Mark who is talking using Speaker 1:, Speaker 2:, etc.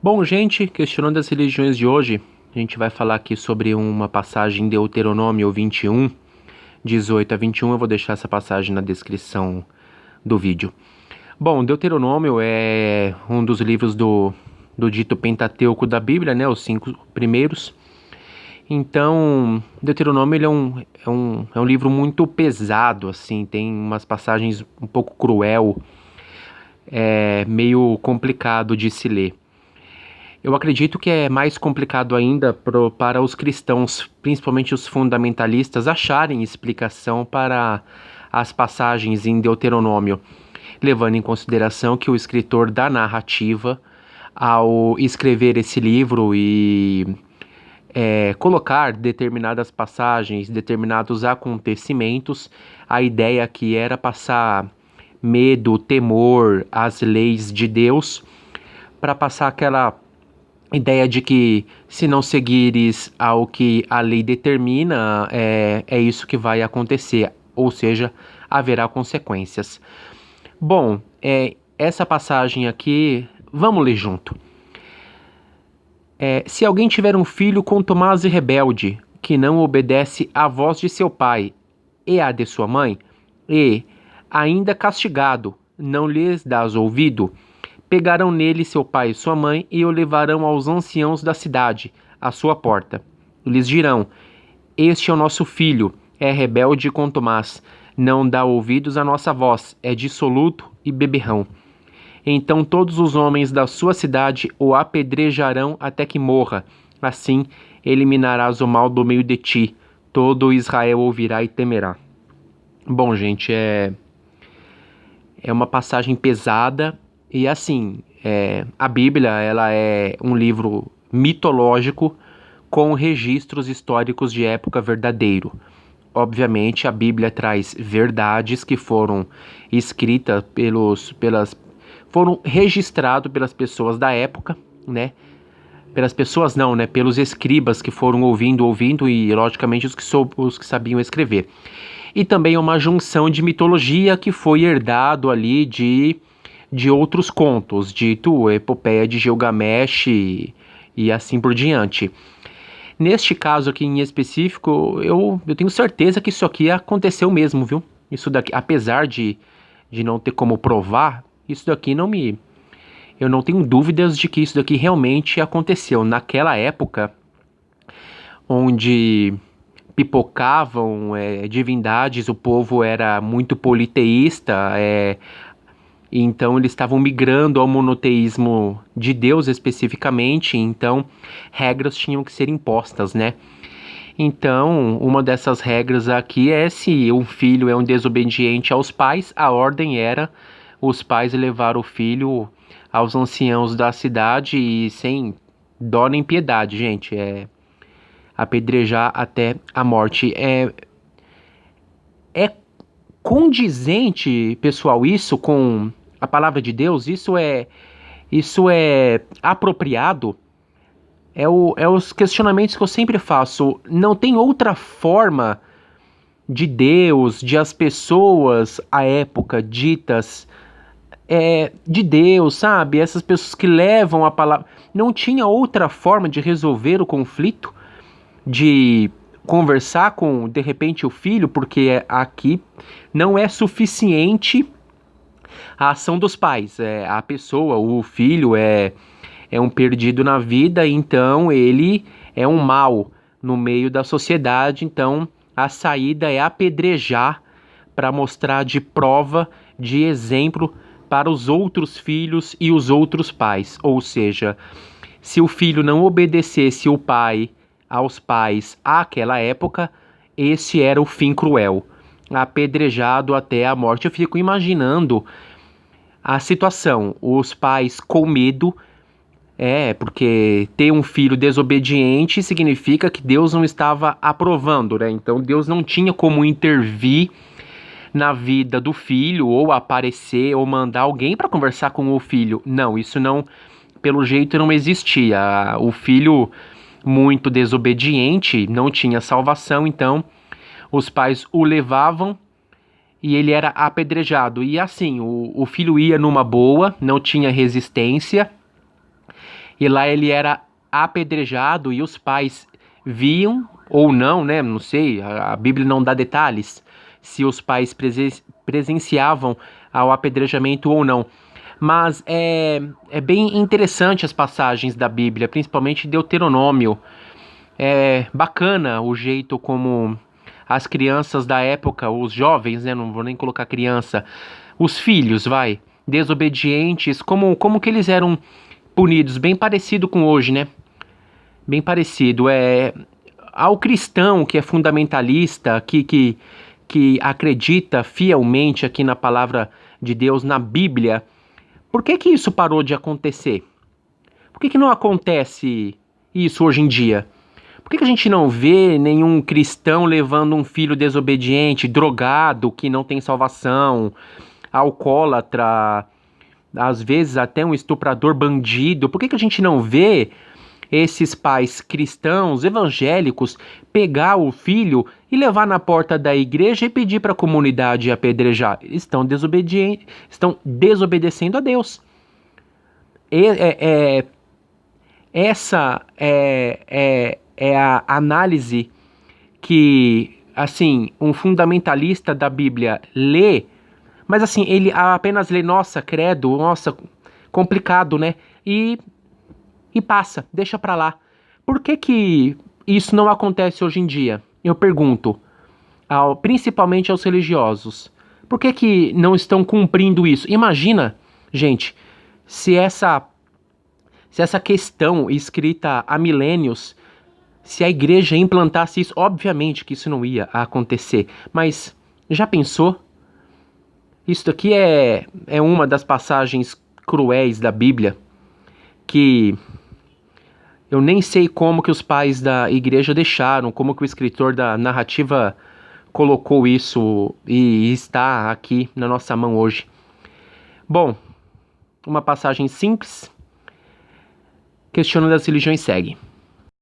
Speaker 1: Bom, gente, questionando as religiões de hoje, a gente vai falar aqui sobre uma passagem em Deuteronômio 21, 18 a 21. Eu vou deixar essa passagem na descrição do vídeo. Bom, Deuteronômio é um dos livros do dito Pentateuco da Bíblia, né? Os 5 primeiros. Então, Deuteronômio ele é um livro muito pesado, assim, tem umas passagens um pouco cruel, meio complicado de se ler. Eu acredito que é mais complicado ainda para os cristãos, principalmente os fundamentalistas, acharem explicação para as passagens em Deuteronômio, levando em consideração que o escritor da narrativa, ao escrever esse livro e colocar determinadas passagens, determinados acontecimentos, a ideia aqui era passar medo, temor às leis de Deus, para passar aquela ideia de que se não seguires ao que a lei determina, é isso que vai acontecer, ou seja, haverá consequências. Bom, essa passagem aqui, vamos ler junto. Se alguém tiver um filho contumaz e rebelde, que não obedece à voz de seu pai e à de sua mãe, e, ainda castigado, não lhes dás ouvido, pegarão nele seu pai e sua mãe e o levarão aos anciãos da cidade, à sua porta. Lhes dirão: Este é o nosso filho, é rebelde e contumaz, não dá ouvidos à nossa voz, é dissoluto e beberrão. Então todos os homens da sua cidade o apedrejarão até que morra. Assim eliminarás o mal do meio de ti. Todo Israel ouvirá e temerá. Bom, gente, é uma passagem pesada e assim, a Bíblia ela é um livro mitológico com registros históricos de época verdadeiro. Obviamente, a Bíblia traz verdades que foram escritas foram registradas pelas pessoas da época, né? Pelas pessoas não, né? Pelos escribas que foram ouvindo e, logicamente, os que sabiam escrever. E também é uma junção de mitologia que foi herdado ali de outros contos, dito Epopeia de Gilgamesh e assim por diante. Neste caso aqui em específico, eu tenho certeza que isso aqui aconteceu mesmo, viu? Isso daqui, apesar de não ter como provar, isso daqui eu não tenho dúvidas de que isso daqui realmente aconteceu. Naquela época, onde pipocavam divindades, o povo era muito politeísta, então eles estavam migrando ao monoteísmo de Deus especificamente, então regras tinham que ser impostas, né? Então, uma dessas regras aqui é se um filho é um desobediente aos pais, a ordem era os pais levar o filho aos anciãos da cidade e sem dó nem piedade, gente, apedrejar até a morte. É condizente, pessoal, isso com a palavra de Deus? Isso é apropriado? Os questionamentos que eu sempre faço. Não tem outra forma de Deus, de as pessoas à época ditas de Deus, sabe? Essas pessoas que levam a palavra. Não tinha outra forma de resolver o conflito, de conversar com, de repente, o filho, porque aqui não é suficiente a ação dos pais. A pessoa, o filho é um perdido na vida, então ele é um mal no meio da sociedade, então a saída é apedrejar para mostrar de prova, de exemplo para os outros filhos e os outros pais. Ou seja, se o filho não obedecesse o pai aos pais àquela época, esse era o fim cruel, apedrejado até a morte. Eu fico imaginando a situação, os pais com medo, porque ter um filho desobediente significa que Deus não estava aprovando, né? Então Deus não tinha como intervir na vida do filho, ou aparecer, ou mandar alguém para conversar com o filho. Não, isso não, pelo jeito não existia. O filho muito desobediente não tinha salvação, então os pais o levavam e ele era apedrejado. E assim, o filho ia numa boa, não tinha resistência, E lá ele era apedrejado e os pais viam ou não, né? Não sei, a Bíblia não dá detalhes se os pais presenciavam ao apedrejamento ou não. Mas é bem interessante as passagens da Bíblia, principalmente Deuteronômio. É bacana o jeito como as crianças da época, os jovens, né? Não vou nem colocar criança, os filhos, desobedientes, como que eles eram punidos, bem parecido com hoje, né? Bem parecido. Ao cristão que é fundamentalista, que acredita fielmente aqui na palavra de Deus, na Bíblia, por que isso parou de acontecer? Por que não acontece isso hoje em dia? Por que a gente não vê nenhum cristão levando um filho desobediente, drogado, que não tem salvação, alcoólatra, às vezes até um estuprador bandido? Por que a gente não vê esses pais cristãos, evangélicos, pegar o filho e levar na porta da igreja e pedir para a comunidade apedrejar? Estão desobedecendo a Deus. Essa é a análise que, assim, um fundamentalista da Bíblia lê, mas assim, ele apenas lê, nossa, credo, nossa, complicado, né? E passa, deixa pra lá. Por que isso não acontece hoje em dia? Eu pergunto, principalmente aos religiosos. Por que não estão cumprindo isso? Imagina, gente, se essa questão escrita há milênios, se a igreja implantasse isso, obviamente que isso não ia acontecer. Mas já pensou? Isso daqui é uma das passagens cruéis da Bíblia que eu nem sei como que os pais da igreja deixaram, como que o escritor da narrativa colocou isso e está aqui na nossa mão hoje. Bom, uma passagem simples, questionando as religiões segue.